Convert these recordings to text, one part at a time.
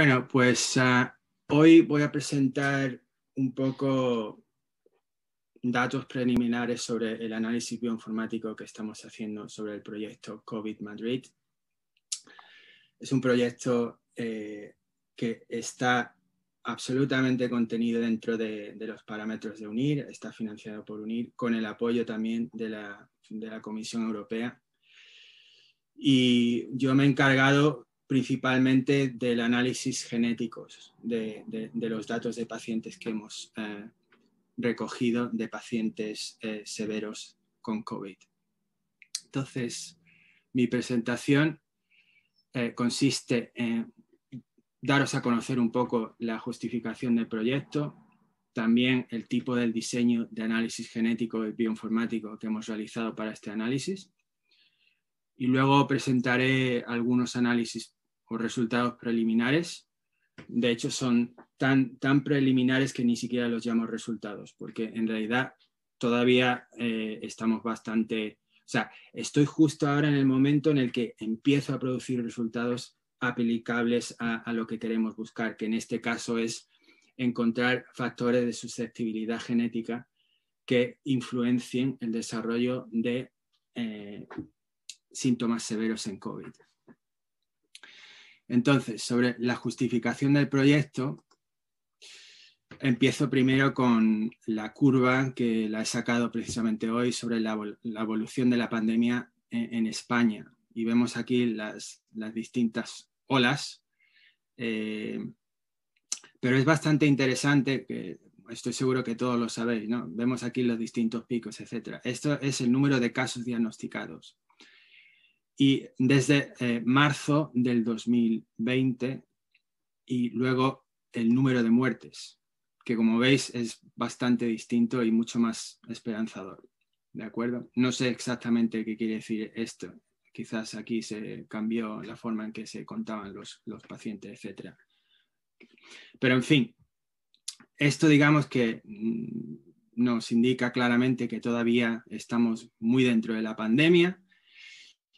Bueno, pues hoy voy a presentar un poco datos preliminares sobre el análisis bioinformático que estamos haciendo sobre el proyecto COVID Madrid. Es un proyecto que está absolutamente contenido dentro de los parámetros de UNIR, está financiado por UNIR, con el apoyo también de la Comisión Europea. Y yo me he encargado principalmente del análisis genéticos de los datos de pacientes que hemos recogido de pacientes severos con COVID. Entonces, mi presentación consiste en daros a conocer un poco la justificación del proyecto, también el tipo del diseño de análisis genético y bioinformático que hemos realizado para este análisis. Y luego presentaré algunos análisis o resultados preliminares. De hecho, son tan preliminares que ni siquiera los llamo resultados, porque en realidad todavía estamos bastante... O sea, estoy justo ahora en el momento en el que empiezo a producir resultados aplicables a lo que queremos buscar, que en este caso es encontrar factores de susceptibilidad genética que influencien el desarrollo de síntomas severos en COVID. Entonces, sobre la justificación del proyecto, empiezo primero con la curva que la he sacado precisamente hoy sobre la evolución de la pandemia en España. Y vemos aquí las distintas olas, pero es bastante interesante, que estoy seguro que todos lo sabéis, ¿no? Vemos aquí los distintos picos, etc. Esto es el número de casos diagnosticados. Y desde marzo del 2020 y luego el número de muertes, que como veis es bastante distinto y mucho más esperanzador, ¿de acuerdo? No sé exactamente qué quiere decir esto. Quizás aquí se cambió la forma en que se contaban los pacientes, etc. Pero en fin, esto digamos que nos indica claramente que todavía estamos muy dentro de la pandemia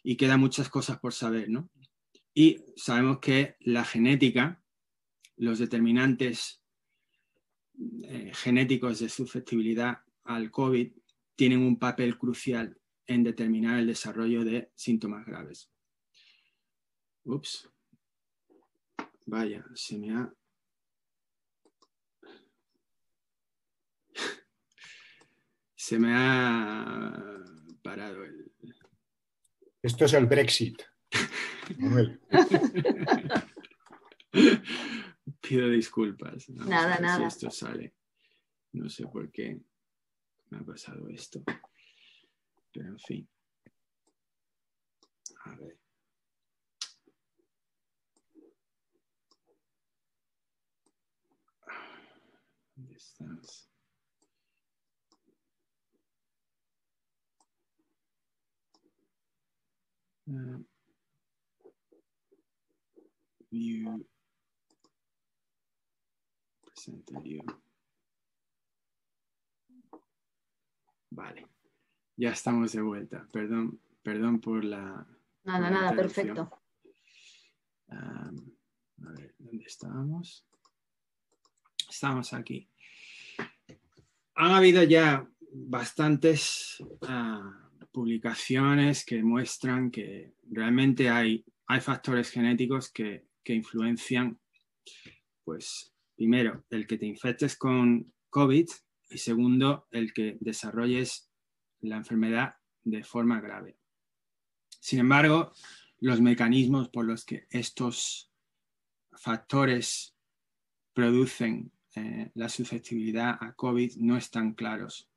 y quedan muchas cosas por saber, ¿no? Y sabemos que la genética, los determinantes genéticos de susceptibilidad al COVID tienen un papel crucial en determinar el desarrollo de síntomas graves. Ups. Vaya, se me ha... se me ha parado el... Esto es el Brexit. Pido disculpas. Nada. Si esto sale. No sé por qué me ha pasado esto. Pero en fin. A ver. ¿Dónde estás? View. Present view. Vale. Ya estamos de vuelta. Perdón por la... Nada, perfecto. A ver, ¿dónde estábamos? Estamos aquí. Han habido ya bastantes publicaciones que muestran que realmente hay factores genéticos que influencian, pues, primero, el que te infectes con COVID y segundo, el que desarrolles la enfermedad de forma grave. Sin embargo, los mecanismos por los que estos factores producen la susceptibilidad a COVID no están claros.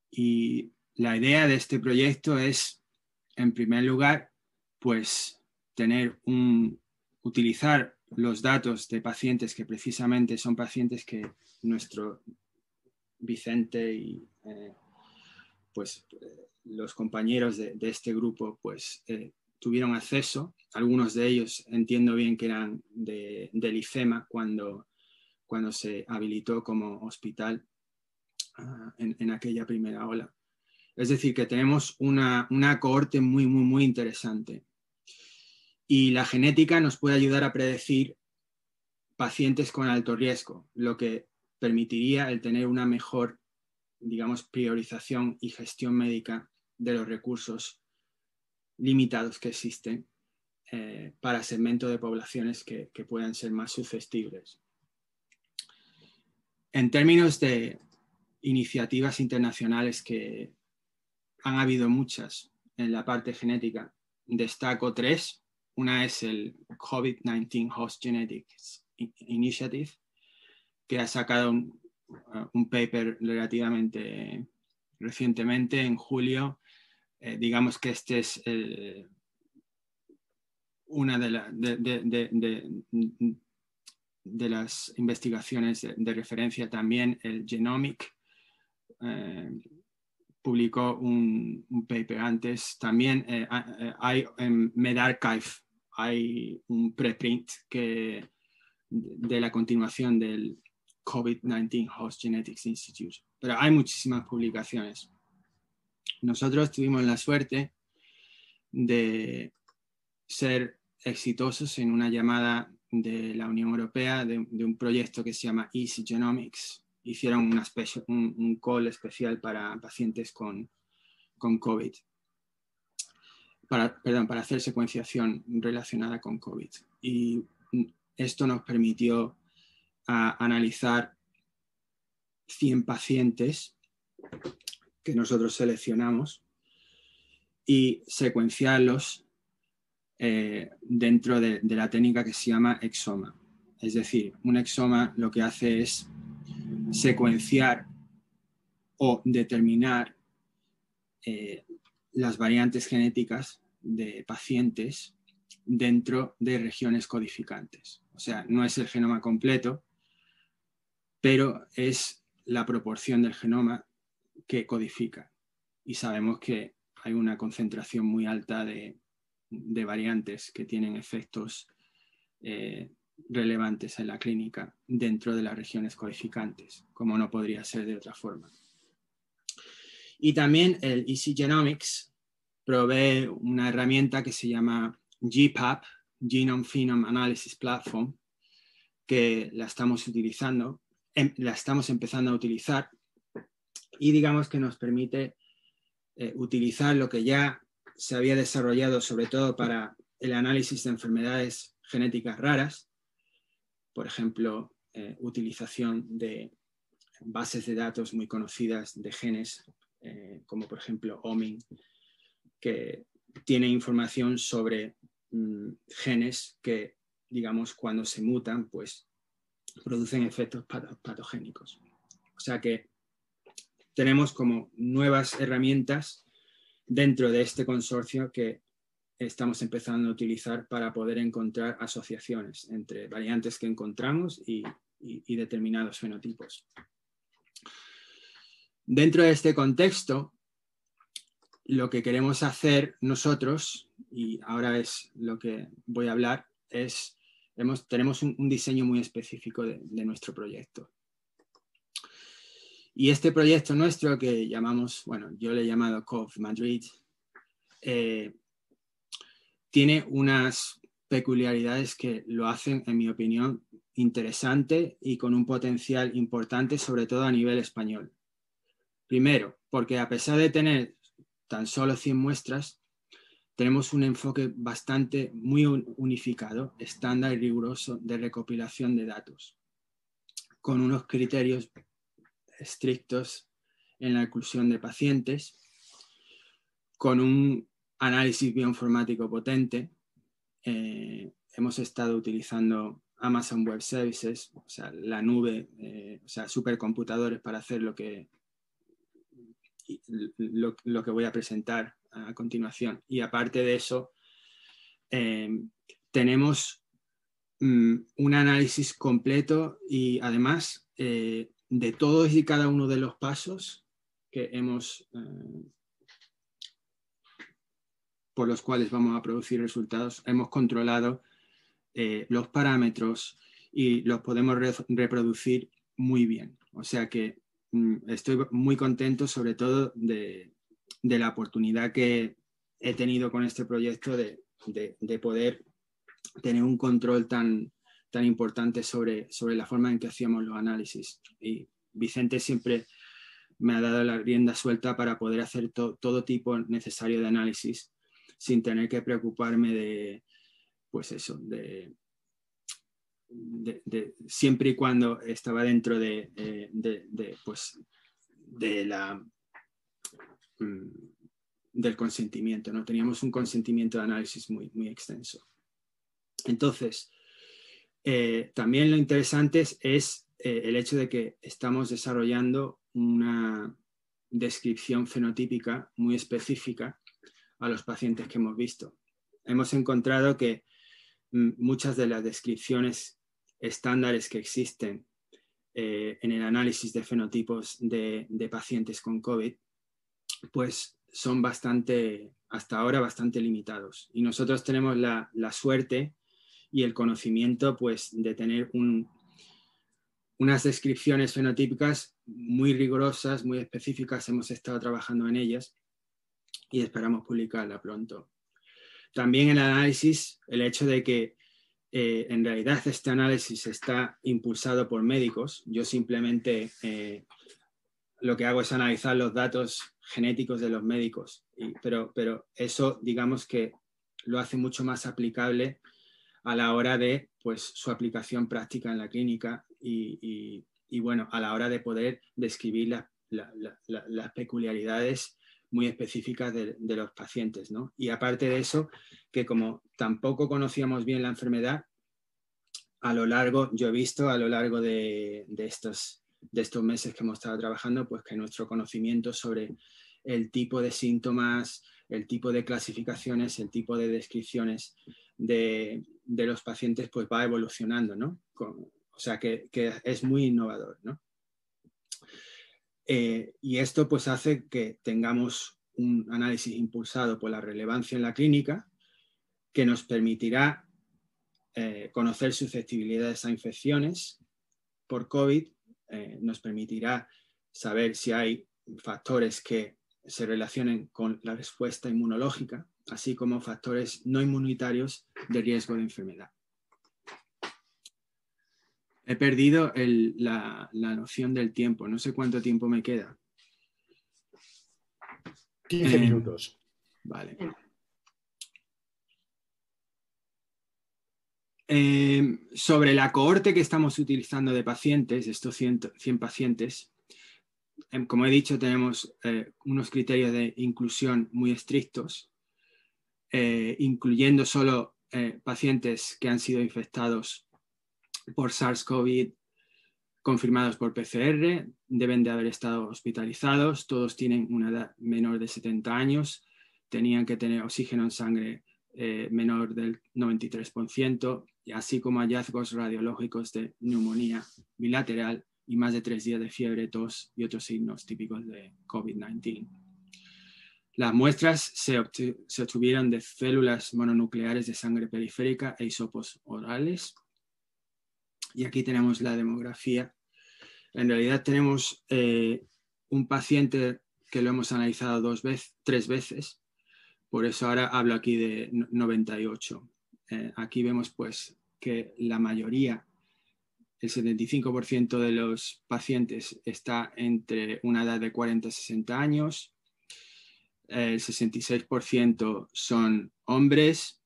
Y la idea de este proyecto es, en primer lugar, pues utilizar los datos de pacientes que precisamente son pacientes que nuestro Vicente y los compañeros de este grupo pues tuvieron acceso. Algunos de ellos entiendo bien que eran del IFEMA cuando se habilitó como hospital en aquella primera ola. Es decir, que tenemos una cohorte muy interesante. Y la genética nos puede ayudar a predecir pacientes con alto riesgo, lo que permitiría el tener una mejor, digamos, priorización y gestión médica de los recursos limitados que existen para segmentos de poblaciones que puedan ser más susceptibles. En términos de iniciativas internacionales, que han habido muchas en la parte genética, destaco 3. Una es el COVID-19 Host Genetics Initiative, que ha sacado un paper relativamente recientemente, en julio. Digamos que este es una de las investigaciones de referencia. También el Genomic publicó un paper antes. También hay en medRxiv, hay un preprint de la continuación del COVID-19 Host Genetics Institute. Pero hay muchísimas publicaciones. Nosotros tuvimos la suerte de ser exitosos en una llamada de la Unión Europea de un proyecto que se llama Easy Genomics. Hicieron un call especial para pacientes con COVID, para hacer secuenciación relacionada con COVID. Y esto nos permitió analizar 100 pacientes que nosotros seleccionamos y secuenciarlos dentro de la técnica que se llama exoma. Es decir, un exoma lo que hace es secuenciar o determinar las variantes genéticas de pacientes dentro de regiones codificantes. O sea, no es el genoma completo, pero es la proporción del genoma que codifica. Y sabemos que hay una concentración muy alta de variantes que tienen efectos relevantes en la clínica dentro de las regiones codificantes, como no podría ser de otra forma. Y también el Easy Genomics provee una herramienta que se llama GPAP, Genome Phenome Analysis Platform, que la estamos utilizando, la estamos empezando a utilizar, y digamos que nos permite utilizar lo que ya se había desarrollado, sobre todo para el análisis de enfermedades genéticas raras, por ejemplo, utilización de bases de datos muy conocidas de genes, como por ejemplo OMIN, que tiene información sobre genes que, digamos, cuando se mutan, pues producen efectos patogénicos. O sea que tenemos como nuevas herramientas dentro de este consorcio que estamos empezando a utilizar para poder encontrar asociaciones entre variantes que encontramos y determinados fenotipos. Dentro de este contexto, lo que queremos hacer nosotros, y ahora es lo que voy a hablar, es tenemos un diseño muy específico de nuestro proyecto. Y este proyecto nuestro, que llamamos, bueno, yo le he llamado COV Madrid, tiene unas peculiaridades que lo hacen, en mi opinión, interesante y con un potencial importante, sobre todo a nivel español. Primero, porque a pesar de tener tan solo 100 muestras, tenemos un enfoque muy unificado, estándar y riguroso de recopilación de datos, con unos criterios estrictos en la inclusión de pacientes, con un análisis bioinformático potente. Hemos estado utilizando Amazon Web Services, o sea, la nube, o sea, supercomputadores para hacer lo que voy a presentar a continuación. Y aparte de eso, tenemos un análisis completo y además de todos y cada uno de los pasos que hemos por los cuales vamos a producir resultados, hemos controlado los parámetros y los podemos reproducir muy bien. O sea que estoy muy contento, sobre todo de la oportunidad que he tenido con este proyecto de poder tener un control tan tan importante sobre la forma en que hacíamos los análisis. Y Vicente siempre me ha dado la rienda suelta para poder hacer todo tipo necesario de análisis sin tener que preocuparme de, pues eso, de siempre y cuando estaba dentro del consentimiento, ¿no? Teníamos un consentimiento de análisis muy, muy extenso. Entonces, también lo interesante es el hecho de que estamos desarrollando una descripción fenotípica muy específica a los pacientes que hemos visto. Hemos encontrado que muchas de las descripciones estándares que existen en el análisis de fenotipos de pacientes con COVID, pues son hasta ahora bastante limitados. Y nosotros tenemos la suerte y el conocimiento, pues, de tener unas descripciones fenotípicas muy rigurosas, muy específicas. Hemos estado trabajando en ellas y esperamos publicarla pronto. También el análisis, el hecho de que en realidad este análisis está impulsado por médicos. Yo simplemente lo que hago es analizar los datos genéticos de los médicos, pero eso, digamos que lo hace mucho más aplicable a la hora de, pues, su aplicación práctica en la clínica y bueno, a la hora de poder describir las peculiaridades muy específicas de los pacientes, ¿no? Y aparte de eso, que como tampoco conocíamos bien la enfermedad, yo he visto a lo largo de estos meses que hemos estado trabajando, pues que nuestro conocimiento sobre el tipo de síntomas, el tipo de clasificaciones, el tipo de descripciones de los pacientes, pues va evolucionando, ¿no? O sea que es muy innovador, ¿no? Y esto pues hace que tengamos un análisis impulsado por la relevancia en la clínica que nos permitirá conocer susceptibilidades a infecciones por COVID, nos permitirá saber si hay factores que se relacionen con la respuesta inmunológica, así como factores no inmunitarios de riesgo de enfermedad. He perdido la noción del tiempo, no sé cuánto tiempo me queda. 15 minutos. Vale. Sobre la cohorte que estamos utilizando de pacientes, estos 100 pacientes, como he dicho, tenemos unos criterios de inclusión muy estrictos, incluyendo solo pacientes que han sido infectados por SARS-CoV confirmados por PCR, deben de haber estado hospitalizados, todos tienen una edad menor de 70 años, tenían que tener oxígeno en sangre menor del 93%, así como hallazgos radiológicos de neumonía bilateral y más de 3 días de fiebre, tos y otros signos típicos de COVID-19. Las muestras se obtuvieron de células mononucleares de sangre periférica e hisopos orales. Y aquí tenemos la demografía. En realidad tenemos un paciente que lo hemos analizado 3 veces, por eso ahora hablo aquí de 98. Aquí vemos pues que la mayoría, el 75% de los pacientes está entre una edad de 40 a 60 años, el 66% son hombres,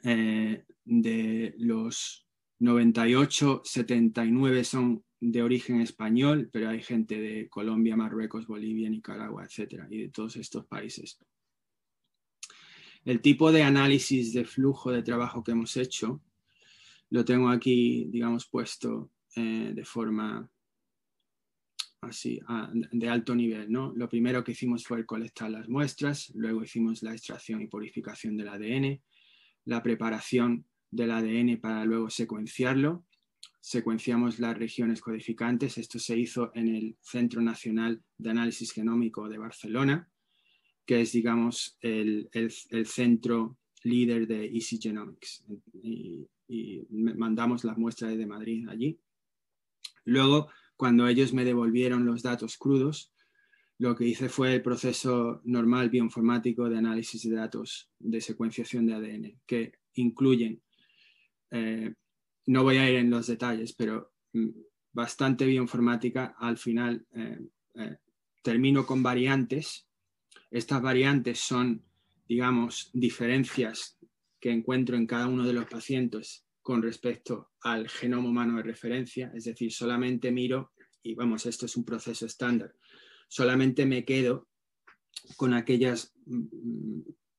de los 98, 79 son de origen español, pero hay gente de Colombia, Marruecos, Bolivia, Nicaragua, etcétera, y de todos estos países. El tipo de análisis de flujo de trabajo que hemos hecho lo tengo aquí, digamos, puesto de forma así, de alto nivel, ¿no? Lo primero que hicimos fue colectar las muestras, luego hicimos la extracción y purificación del ADN, la preparación del ADN para luego secuenciarlo. Secuenciamos las regiones codificantes. Esto se hizo en el Centro Nacional de Análisis Genómico de Barcelona, que es, digamos, el centro líder de Easy Genomics. Y mandamos las muestras de Madrid allí. Luego, cuando ellos me devolvieron los datos crudos, lo que hice fue el proceso normal bioinformático de análisis de datos de secuenciación de ADN, que incluyen no voy a ir en los detalles, pero bastante bioinformática. Al final termino con variantes. Estas variantes son, digamos, diferencias que encuentro en cada uno de los pacientes con respecto al genoma humano de referencia, es decir, solamente miro, y vamos, esto es un proceso estándar, solamente me quedo con aquellas,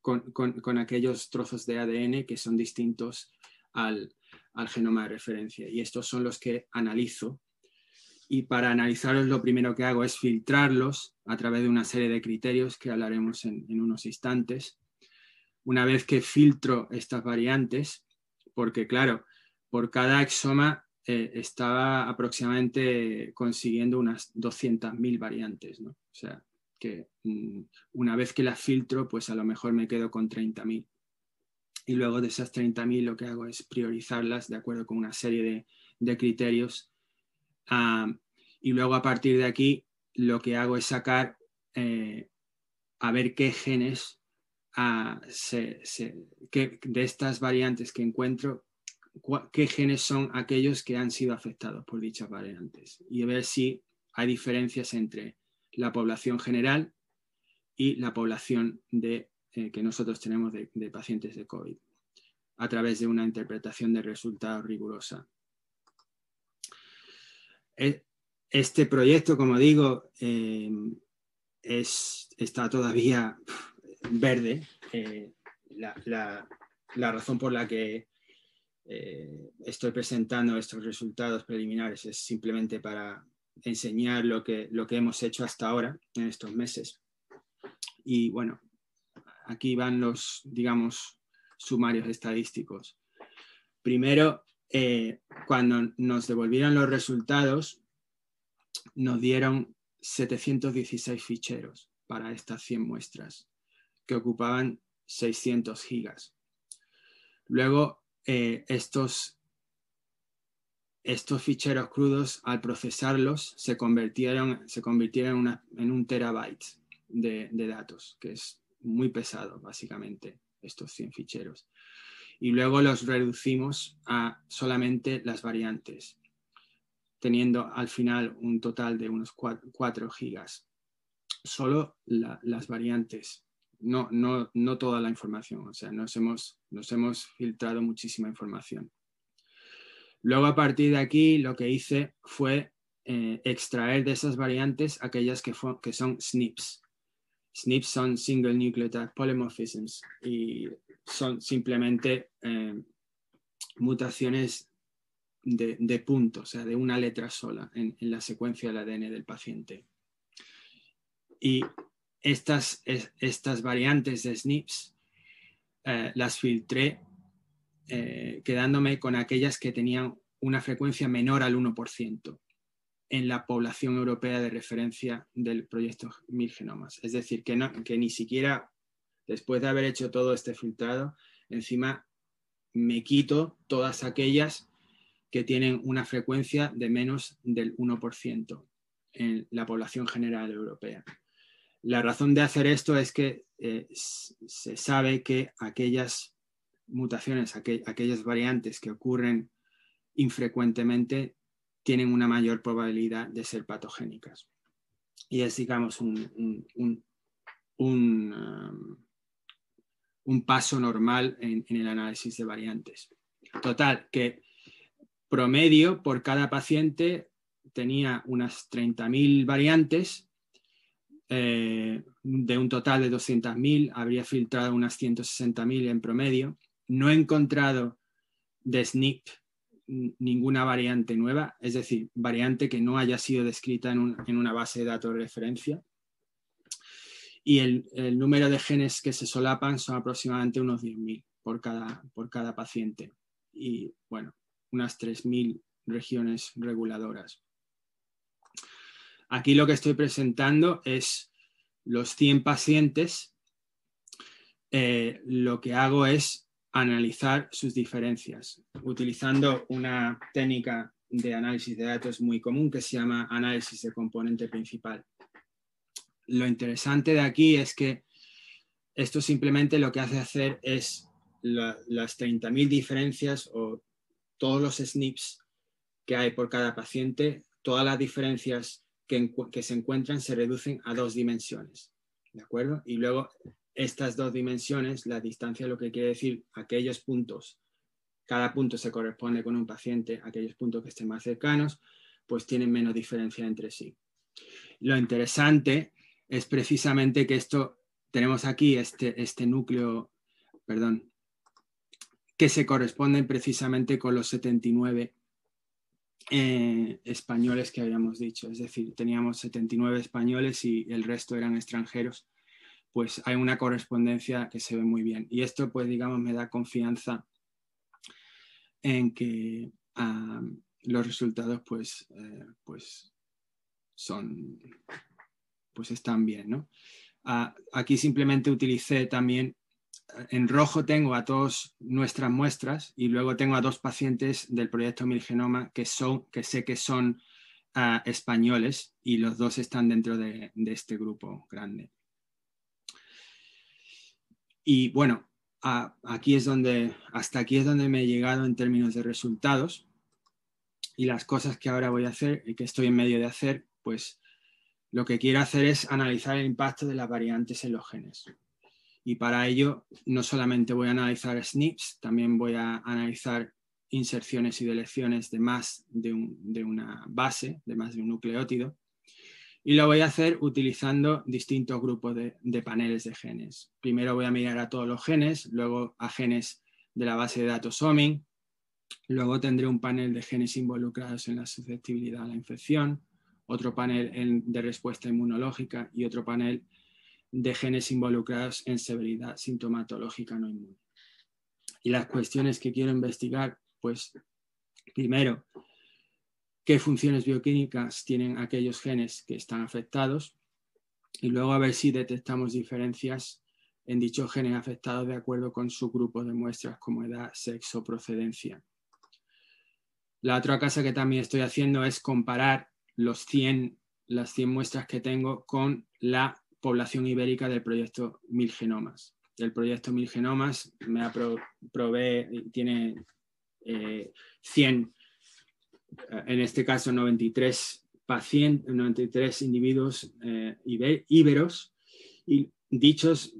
con aquellos trozos de ADN que son distintos al genoma de referencia, y estos son los que analizo. Y para analizarlos lo primero que hago es filtrarlos a través de una serie de criterios que hablaremos en unos instantes. Una vez que filtro estas variantes, porque claro, por cada exoma estaba aproximadamente consiguiendo unas 200.000 variantes, ¿no? O sea, que una vez que las filtro, pues a lo mejor me quedo con 30.000. Y luego de esas 30.000 lo que hago es priorizarlas de acuerdo con una serie de criterios. Y luego a partir de aquí lo que hago es sacar a ver qué genes de estas variantes que encuentro, qué genes son aquellos que han sido afectados por dichas variantes, y a ver si hay diferencias entre la población general y la población que nosotros tenemos de pacientes de COVID, a través de una interpretación de resultados rigurosa. Este proyecto, como digo, está todavía verde. La razón por la que estoy presentando estos resultados preliminares es simplemente para enseñar lo que hemos hecho hasta ahora en estos meses. Y bueno, aquí van los, digamos, sumarios estadísticos. Primero, cuando nos devolvieron los resultados, nos dieron 716 ficheros para estas 100 muestras, que ocupaban 600 gigas. Luego, estos ficheros crudos, al procesarlos, se convirtieron en 1 terabyte de datos, que es muy pesado, básicamente, estos 100 ficheros. Y luego los reducimos a solamente las variantes, teniendo al final un total de unos 4 gigas. Solo las variantes, no toda la información. O sea, nos hemos filtrado muchísima información. Luego, a partir de aquí, lo que hice fue extraer de esas variantes aquellas que son SNPs. SNPs son Single Nucleotide Polymorphisms, y son simplemente mutaciones de punto, o sea, de una letra sola en la secuencia del ADN del paciente. Y estas variantes de SNPs las filtré quedándome con aquellas que tenían una frecuencia menor al 1% en la población europea de referencia del proyecto 1000 genomas. Es decir, que ni siquiera después de haber hecho todo este filtrado, encima me quito todas aquellas que tienen una frecuencia de menos del 1% en la población general europea. La razón de hacer esto es que se sabe que aquellas mutaciones, aquellas variantes que ocurren infrecuentemente, tienen una mayor probabilidad de ser patogénicas. Y es, digamos, un paso normal en el análisis de variantes. Total, que promedio por cada paciente tenía unas 30.000 variantes. De un total de 200.000, habría filtrado unas 160.000 en promedio. No he encontrado de SNP ninguna variante nueva, es decir, variante que no haya sido descrita en una base de datos de referencia. Y el número de genes que se solapan son aproximadamente unos 10.000 por cada paciente. Y bueno, unas 3.000 regiones reguladoras. Aquí lo que estoy presentando es los 100 pacientes. Lo que hago es analizar sus diferencias utilizando una técnica de análisis de datos muy común que se llama análisis de componente principal. Lo interesante de aquí es que esto simplemente lo que hace hacer es las 30.000 diferencias o todos los SNPs que hay por cada paciente, todas las diferencias que se encuentran se reducen a 2 dimensiones, ¿de acuerdo? Y luego estas 2 dimensiones, la distancia lo que quiere decir aquellos puntos, cada punto se corresponde con un paciente, aquellos puntos que estén más cercanos, pues tienen menos diferencia entre sí. Lo interesante es precisamente que tenemos aquí este núcleo, perdón, que se corresponden precisamente con los 79 españoles que habíamos dicho, es decir, teníamos 79 españoles y el resto eran extranjeros, pues hay una correspondencia que se ve muy bien. Y esto, pues digamos, me da confianza en que los resultados pues están bien, ¿no? Aquí simplemente utilicé también, en rojo tengo a todas nuestras muestras y luego tengo a 2 pacientes del proyecto 1000 Genoma que sé que son españoles y los 2 están dentro de este grupo grande. Y bueno, hasta aquí es donde me he llegado en términos de resultados, y las cosas que ahora voy a hacer y que estoy en medio de hacer, pues lo que quiero hacer es analizar el impacto de las variantes en los genes. Y para ello no solamente voy a analizar SNPs, también voy a analizar inserciones y deleciones de más de una base, de más de un nucleótido. Y lo voy a hacer utilizando distintos grupos de paneles de genes. Primero voy a mirar a todos los genes, luego a genes de la base de datos Homing, luego tendré un panel de genes involucrados en la susceptibilidad a la infección, otro panel de respuesta inmunológica y otro panel de genes involucrados en severidad sintomatológica no inmune. Y las cuestiones que quiero investigar, pues primero, qué funciones bioquímicas tienen aquellos genes que están afectados, y luego a ver si detectamos diferencias en dichos genes afectados de acuerdo con su grupo de muestras como edad, sexo, procedencia. La otra cosa que también estoy haciendo es comparar las 100 muestras que tengo con la población ibérica del proyecto 1000 Genomas. El proyecto 1000 Genomas tiene 100, en este caso 93 individuos íberos, y dichos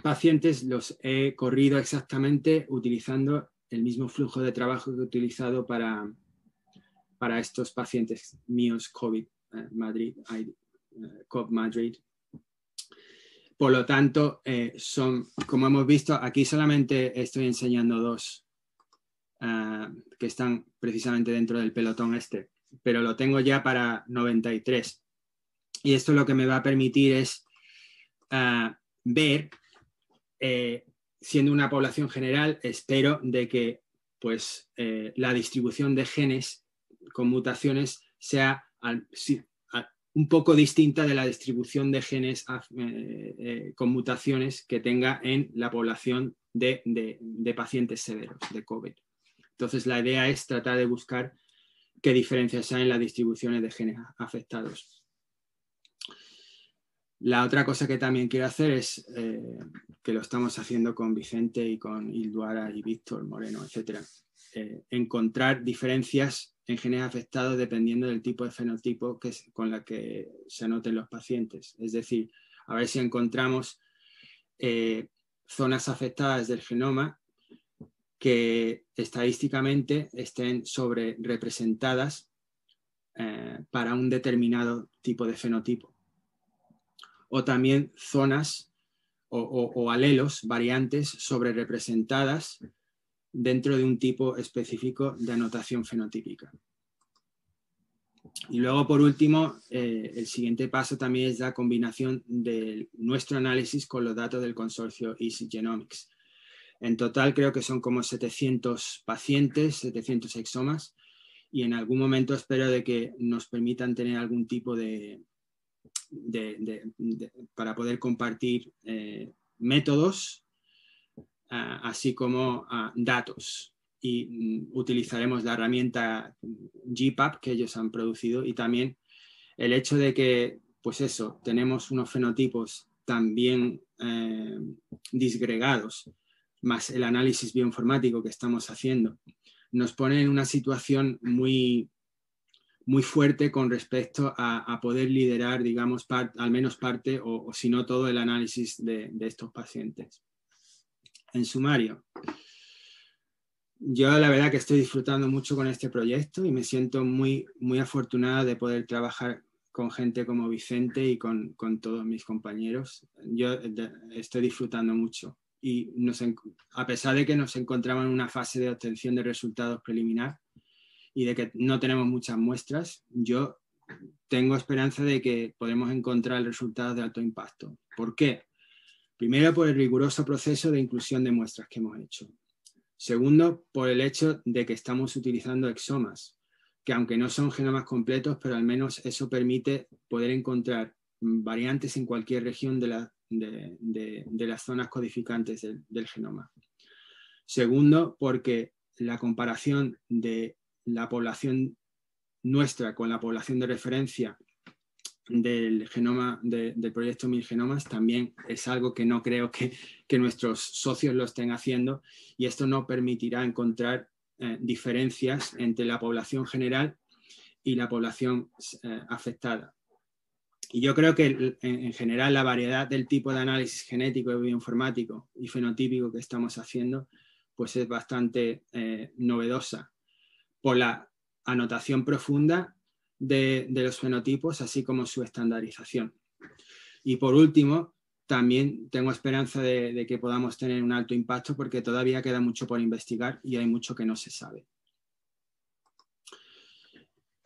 pacientes los he corrido exactamente utilizando el mismo flujo de trabajo que he utilizado para estos pacientes míos COVID Madrid. Por lo tanto, como hemos visto, aquí solamente estoy enseñando 2 que están precisamente dentro del pelotón este, pero lo tengo ya para 93. Y esto lo que me va a permitir es ver, siendo una población general, espero de que pues, la distribución de genes con mutaciones sea un poco distinta de la distribución de genes con mutaciones que tenga en la población de pacientes severos de COVID. Entonces, la idea es tratar de buscar qué diferencias hay en las distribuciones de genes afectados. La otra cosa que también quiero hacer es, que lo estamos haciendo con Vicente y con Ilduara y Víctor Moreno, etc., encontrar diferencias en genes afectados dependiendo del tipo de fenotipo con la que se anoten los pacientes. Es decir, a ver si encontramos zonas afectadas del genoma que estadísticamente estén sobre representadas para un determinado tipo de fenotipo. O también zonas o alelos, variantes sobre representadas dentro de un tipo específico de anotación fenotípica. Y luego, por último, el siguiente paso también es la combinación de nuestro análisis con los datos del consorcio Easy Genomics. En total creo que son como 700 pacientes, 700 exomas, y en algún momento espero de que nos permitan tener algún tipo para poder compartir métodos, así como datos. Y utilizaremos la herramienta GPAP que ellos han producido, y también el hecho de que, pues eso, tenemos unos fenotipos también disgregados, más el análisis bioinformático que estamos haciendo, nos pone en una situación muy, muy fuerte con respecto a poder liderar, digamos, al menos parte o si no todo el análisis de estos pacientes. En sumario, yo la verdad que estoy disfrutando mucho con este proyecto y me siento muy, muy afortunada de poder trabajar con gente como Vicente y con todos mis compañeros. Yo estoy disfrutando mucho y a pesar de que nos encontramos en una fase de obtención de resultados preliminar y de que no tenemos muchas muestras, yo tengo esperanza de que podemos encontrar resultados de alto impacto. ¿Por qué? Primero, por el riguroso proceso de inclusión de muestras que hemos hecho. Segundo, por el hecho de que estamos utilizando exomas, que aunque no son genomas completos, pero al menos eso permite poder encontrar variantes en cualquier región de las zonas codificantes del genoma. Segundo, porque la comparación de la población nuestra con la población de referencia del genoma del proyecto 1000 Genomas también es algo que no creo que nuestros socios lo estén haciendo, y esto no permitirá encontrar diferencias entre la población general y la población afectada. Y yo creo que en general la variedad del tipo de análisis genético, bioinformático y fenotípico que estamos haciendo pues es bastante novedosa por la anotación profunda de los fenotipos, así como su estandarización. Y por último, también tengo esperanza de que podamos tener un alto impacto porque todavía queda mucho por investigar y hay mucho que no se sabe.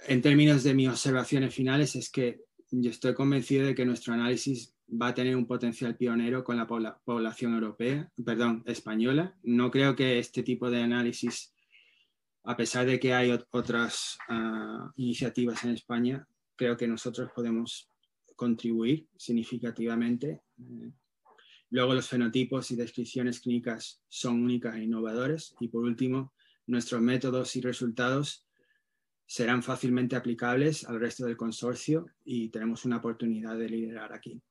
En términos de mis observaciones finales, es que yo estoy convencido de que nuestro análisis va a tener un potencial pionero con la población española. No creo que este tipo de análisis, a pesar de que hay otras iniciativas en España, creo que nosotros podemos contribuir significativamente. Luego, los fenotipos y descripciones clínicas son únicas e innovadores. Y por último, nuestros métodos y resultados serán fácilmente aplicables al resto del consorcio y tenemos una oportunidad de liderar aquí.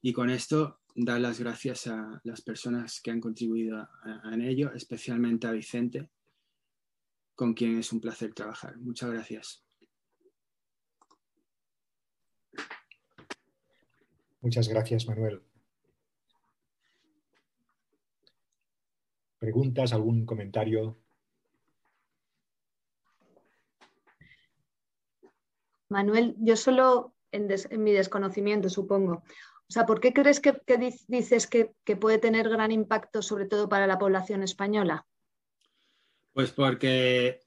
Y con esto, dar las gracias a las personas que han contribuido en ello, especialmente a Vicente, con quien es un placer trabajar. Muchas gracias. Muchas gracias, Manuel. ¿Preguntas? ¿Algún comentario? Manuel, yo solo en mi desconocimiento, supongo. O sea, ¿por qué crees que dices que puede tener gran impacto, sobre todo para la población española? Pues porque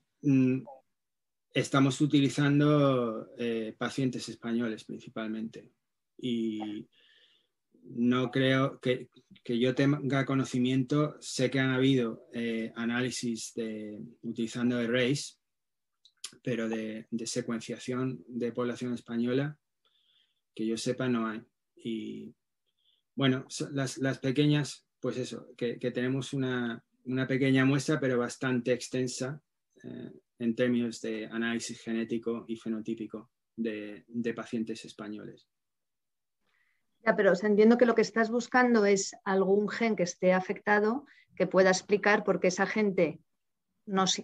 estamos utilizando pacientes españoles principalmente. Y no creo que yo tenga conocimiento. Sé que han habido análisis utilizando arrays, pero de secuenciación de población española, que yo sepa, no hay. Y bueno, las pequeñas, pues eso, que tenemos una pequeña muestra, pero bastante extensa en términos de análisis genético y fenotípico de pacientes españoles. Ya, pero o sea, entiendo que lo que estás buscando es algún gen que esté afectado que pueda explicar por qué esa gente,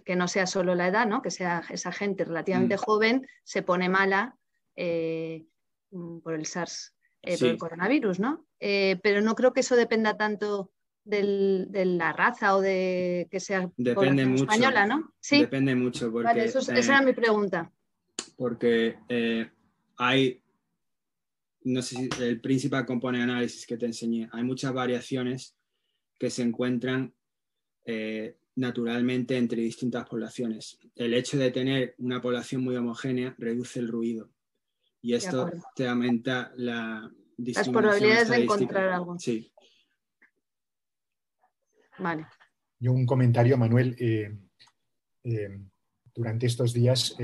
que no sea solo la edad, ¿no? Que sea esa gente relativamente joven, se pone mala por el SARS, Sí. por el coronavirus, ¿no? Pero no creo que eso dependa tanto de la raza o de que sea Depende población mucho, española, ¿no? Sí. Depende mucho porque... Vale, esa era mi pregunta. Porque hay, no sé si el principal componente de análisis que te enseñé, hay muchas variaciones que se encuentran naturalmente entre distintas poblaciones. El hecho de tener una población muy homogénea reduce el ruido y esto te aumenta la discriminación. Las probabilidades de encontrar algo. Sí. Vale. Yo un comentario, Manuel. Durante estos días,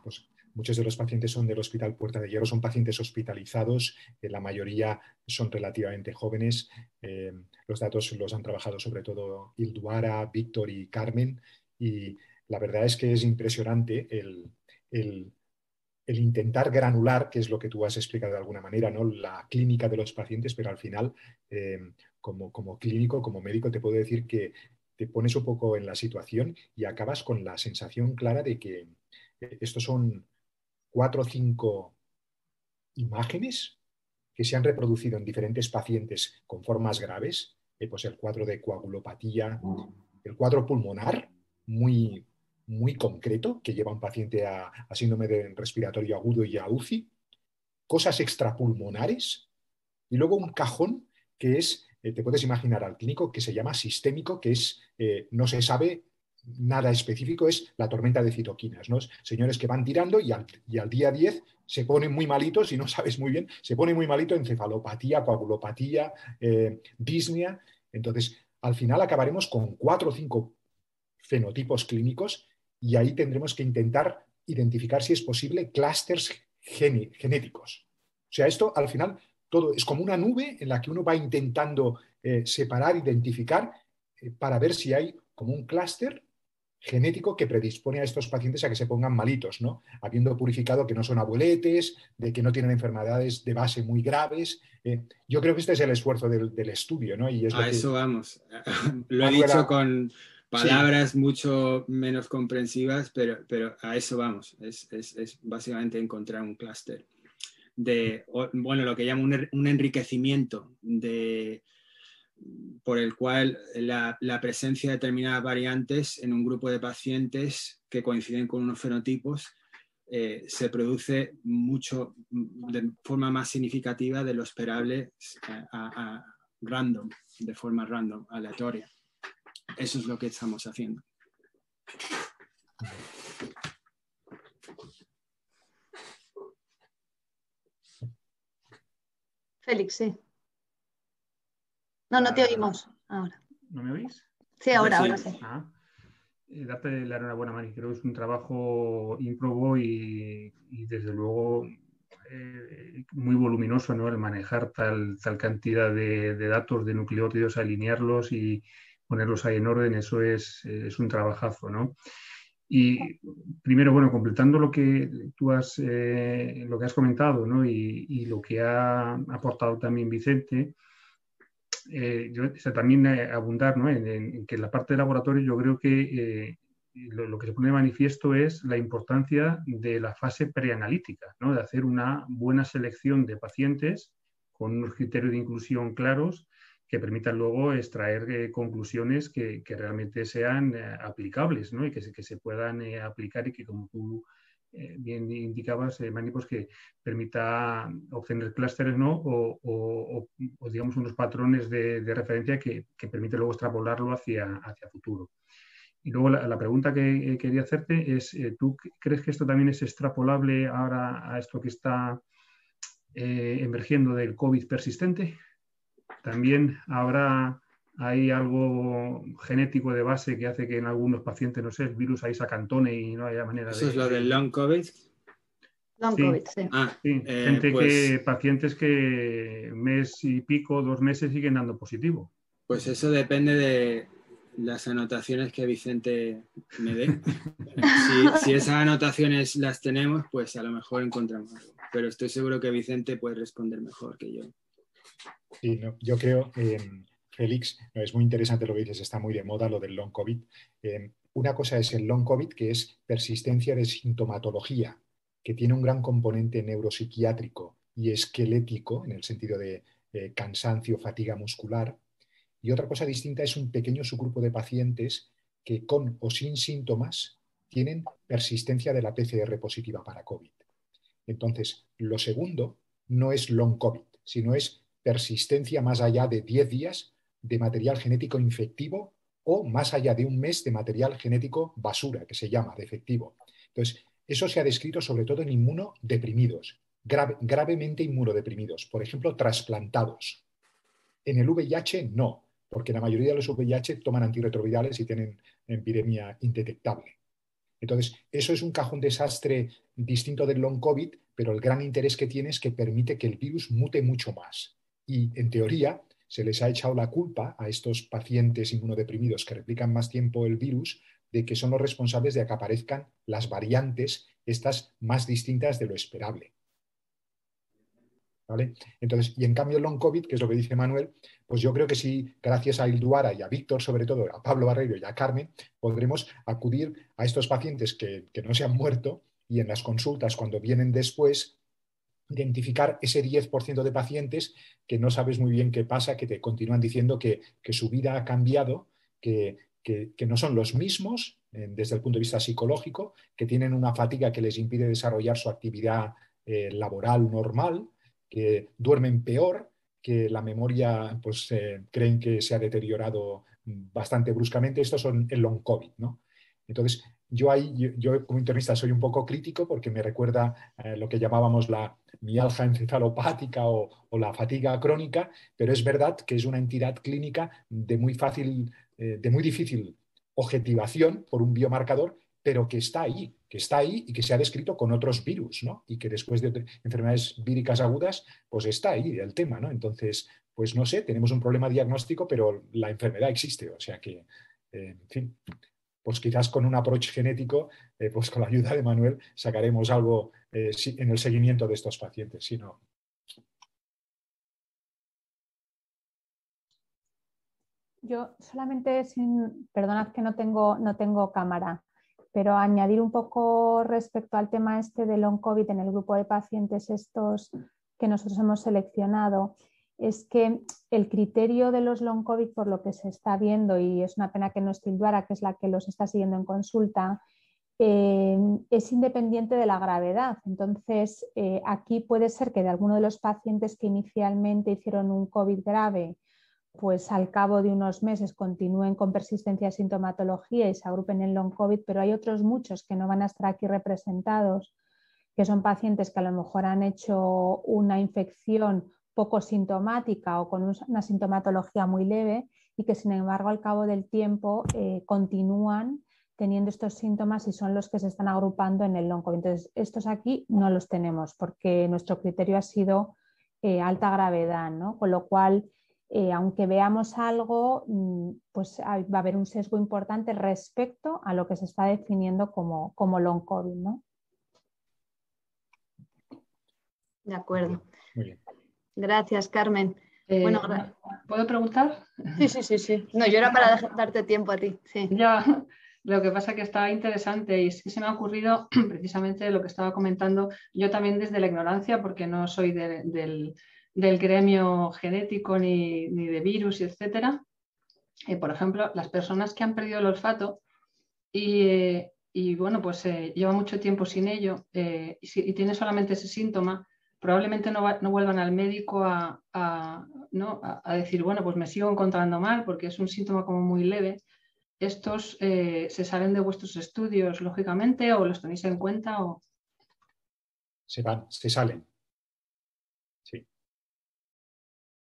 pues muchos de los pacientes son del Hospital Puerta de Hierro, son pacientes hospitalizados, la mayoría son relativamente jóvenes. Los datos los han trabajado sobre todo Ilduara, Víctor y Carmen, y la verdad es que es impresionante el intentar granular, que es lo que tú has explicado de alguna manera, ¿no? La clínica de los pacientes, pero al final, como clínico, como médico, te puedo decir que te pones un poco en la situación y acabas con la sensación clara de que estos son 4 o 5 imágenes que se han reproducido en diferentes pacientes con formas graves, pues el cuadro de coagulopatía, el cuadro pulmonar, muy, muy concreto, que lleva a un paciente a síndrome de respiratorio agudo y a UCI, cosas extrapulmonares, y luego un cajón que es, te puedes imaginar al clínico, que se llama sistémico, que es, no se sabe nada específico, es la tormenta de citoquinas, ¿no? Señores que van tirando y al día 10 se ponen muy malitos y no sabes muy bien, se pone muy malito encefalopatía, coagulopatía, disnea. Entonces, al final acabaremos con 4 o 5 fenotipos clínicos y ahí tendremos que intentar identificar, si es posible, clústeres genéticos. O sea, esto al final todo es como una nube en la que uno va intentando separar, identificar, para ver si hay como un clúster genético que predispone a estos pacientes a que se pongan malitos, ¿no? Habiendo purificado que no son abueletes, de que no tienen enfermedades de base muy graves. Yo creo que este es el esfuerzo del estudio, ¿no? Y es lo A que eso vamos. Lo he Manuela, dicho con sí, palabras mucho menos comprensivas, pero a eso vamos. Es básicamente encontrar un clúster de, bueno, lo que llamo un enriquecimiento por el cual la presencia de determinadas variantes en un grupo de pacientes que coinciden con unos fenotipos se produce mucho de forma más significativa de lo esperable random, de forma random, aleatoria. Eso es lo que estamos haciendo. Félix, sí. No te oímos ahora. ¿No me oís? Sí, ahora sí. Darte la enhorabuena, Mari. Creo que es un trabajo ímprobo y desde luego muy voluminoso, ¿no? El manejar tal cantidad de datos, de nucleótidos, alinearlos y ponerlos ahí en orden, eso es un trabajazo, ¿no? Y primero, bueno, completando lo que tú has comentado, ¿no? Y lo que ha aportado también Vicente, yo también abundar, ¿no? en que en la parte de laboratorio yo creo que lo que se pone de manifiesto es la importancia de la fase preanalítica, ¿no? De hacer una buena selección de pacientes con unos criterios de inclusión claros que permitan luego extraer conclusiones que realmente sean aplicables, ¿no? Y que se puedan aplicar y que, como tú bien indicabas, Mani, pues que permita obtener clústeres, ¿no? o digamos unos patrones de referencia que permite luego extrapolarlo hacia futuro. Y luego la pregunta que quería hacerte es, ¿tú crees que esto también es extrapolable ahora a esto que está emergiendo del COVID persistente? ¿También hay algo genético de base que hace que en algunos pacientes, no sé, el virus ahí se acantone y no haya manera ¿Eso es lo del long COVID? Long sí, COVID, sí. sí. Gente pacientes que mes y pico, 2 meses siguen dando positivo. Pues eso depende de las anotaciones que Vicente me dé. Si esas anotaciones las tenemos, pues a lo mejor encontramos algo. Pero estoy seguro que Vicente puede responder mejor que yo. Sí, no, yo creo, Félix, no, es muy interesante lo que dices, está muy de moda lo del long COVID. Una cosa es el long COVID, que es persistencia de sintomatología, que tiene un gran componente neuropsiquiátrico y esquelético, en el sentido de cansancio, fatiga muscular. Y otra cosa distinta es un pequeño subgrupo de pacientes que con o sin síntomas tienen persistencia de la PCR positiva para COVID. Entonces, lo segundo no es long COVID, sino es persistencia más allá de 10 días de material genético infectivo o más allá de un mes de material genético basura, que se llama defectivo. Entonces, eso se ha descrito sobre todo en inmunodeprimidos, gravemente inmunodeprimidos, por ejemplo, trasplantados. En el VIH no, porque la mayoría de los VIH toman antirretrovirales y tienen epidemia indetectable. Entonces, eso es un cajón desastre distinto del long COVID, pero el gran interés que tiene es que permite que el virus mute mucho más. Y, en teoría, se les ha echado la culpa a estos pacientes inmunodeprimidos que replican más tiempo el virus de que son los responsables de que aparezcan las variantes estas más distintas de lo esperable. ¿vale? Entonces, y en cambio el long COVID, que es lo que dice Manuel, pues yo creo que sí, gracias a Ilduara y a Víctor, sobre todo, a Pablo Barreiro y a Carmen, podremos acudir a estos pacientes que no se han muerto y en las consultas, cuando vienen después, identificar ese 10% de pacientes que no sabes muy bien qué pasa, que te continúan diciendo que su vida ha cambiado, que no son los mismos desde el punto de vista psicológico, que tienen una fatiga que les impide desarrollar su actividad laboral normal, que duermen peor, que la memoria pues, creen que se ha deteriorado bastante bruscamente. Estos son el long COVID, ¿no? Entonces, yo como internista soy un poco crítico porque me recuerda lo que llamábamos la mialgia encefalopática o la fatiga crónica, pero es verdad que es una entidad clínica de muy difícil objetivación por un biomarcador, pero que está ahí y que se ha descrito con otros virus, ¿no? Y que después de enfermedades víricas agudas, pues está ahí el tema, ¿no? Entonces, pues no sé, tenemos un problema diagnóstico, pero la enfermedad existe, o sea que, en fin, pues quizás con un approach genético, pues con la ayuda de Manuel sacaremos algo en el seguimiento de estos pacientes, si no. Yo solamente, perdonad que no tengo cámara, pero añadir un poco respecto al tema este de long COVID en el grupo de pacientes estos que nosotros hemos seleccionado, es que el criterio de los long COVID, por lo que se está viendo, y es una pena que no esté Ilduara, que es la que los está siguiendo en consulta, es independiente de la gravedad. Entonces, aquí puede ser que de alguno de los pacientes que inicialmente hicieron un COVID grave, pues al cabo de unos meses continúen con persistencia de sintomatología y se agrupen en long COVID, pero hay otros muchos que no van a estar aquí representados, que son pacientes que a lo mejor han hecho una infección poco sintomática o con una sintomatología muy leve y que sin embargo al cabo del tiempo continúan teniendo estos síntomas y son los que se están agrupando en el long COVID. Entonces, estos aquí no los tenemos porque nuestro criterio ha sido alta gravedad, ¿no? Con lo cual, aunque veamos algo, pues va a haber un sesgo importante respecto a lo que se está definiendo como long COVID, ¿no? De acuerdo. Muy bien. Gracias, Carmen. Bueno, ¿puedo preguntar? Sí. No, yo era para darte tiempo a ti. Sí. Ya, lo que pasa es que está interesante y es que se me ha ocurrido precisamente lo que estaba comentando yo también desde la ignorancia, porque no soy del gremio genético ni de virus, etcétera. Por ejemplo, las personas que han perdido el olfato y bueno, pues lleva mucho tiempo sin ello y tiene solamente ese síntoma, probablemente no vuelvan al médico a decir, bueno, pues me sigo encontrando mal porque es un síntoma como muy leve. ¿Estos se salen de vuestros estudios, lógicamente, o los tenéis en cuenta? O... Se salen.